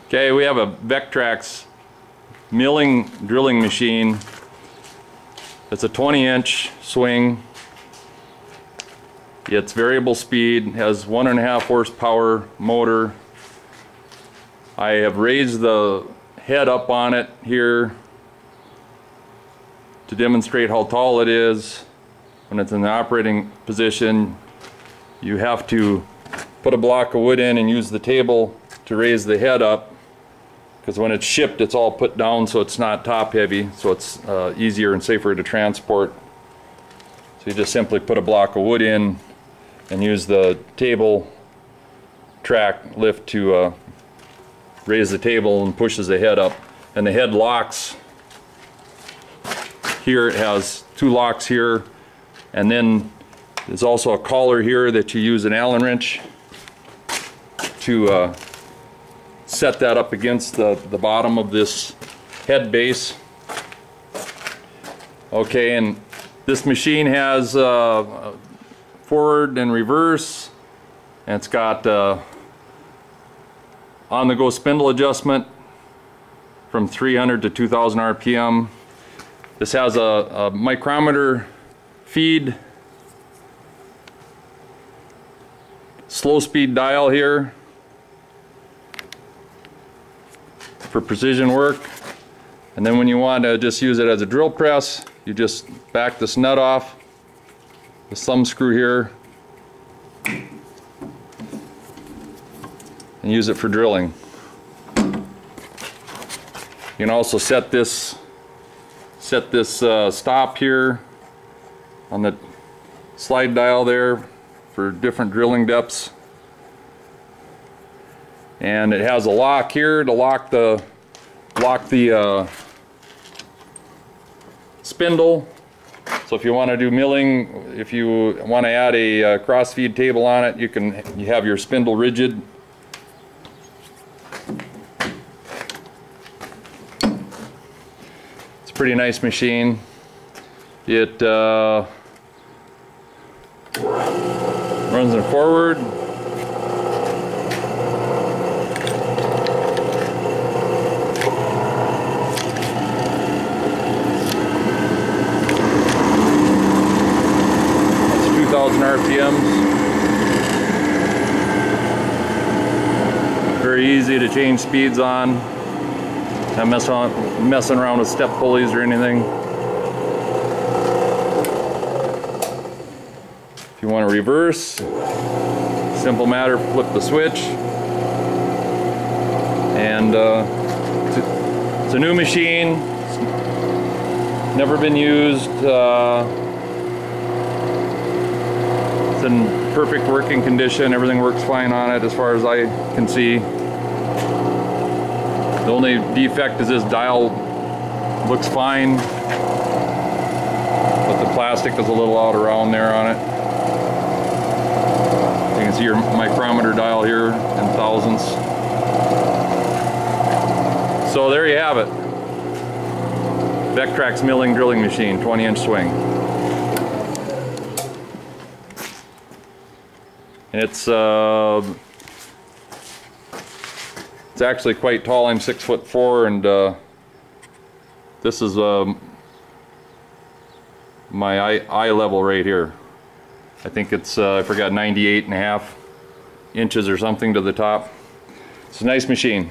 Okay, we have a Vectrax milling drilling machine. It's a 20-inch swing. It's variable speed, has 1.5 horsepower motor. I have raised the head up on it here to demonstrate how tall it is. When it's in the operating position, you have to put a block of wood in and use the table to raise the head up, because when it's shipped it's all put down so it's not top heavy, so it's easier and safer to transport. So you just simply put a block of wood in and use the table track lift to raise the table and pushes the head up, and the head locks here. It has 2 locks here, and then there's also a collar here that you use an Allen wrench to set that up against the bottom of this head base. Okay, and this machine has forward and reverse, and it's got on-the-go spindle adjustment from 300 to 2000 RPM. This has a micrometer feed, slow speed dial here for precision work. And then when you want to just use it as a drill press, you just back this nut off, the thumb screw here, and use it for drilling. You can also set this stop here on the slide dial there for different drilling depths. And it has a lock here to lock the spindle. So if you want to do milling, if you want to add a cross feed table on it, you have your spindle rigid. It's a pretty nice machine. It runs it forward. RPMs. Very easy to change speeds on. Not messing around with step pulleys or anything. If you want to reverse, simple matter, flip the switch. And it's a new machine. It's never been used. It's in perfect working condition. Everything works fine on it as far as I can see. The only defect is this dial looks fine, but the plastic is a little out around there on it. You can see your micrometer dial here in thousandths. So there you have it. Vectrax milling drilling machine, 20-inch swing. And it's actually quite tall. I'm 6'4", and this is my eye level right here. I think it's I forgot 98.5 inches or something to the top. It's a nice machine.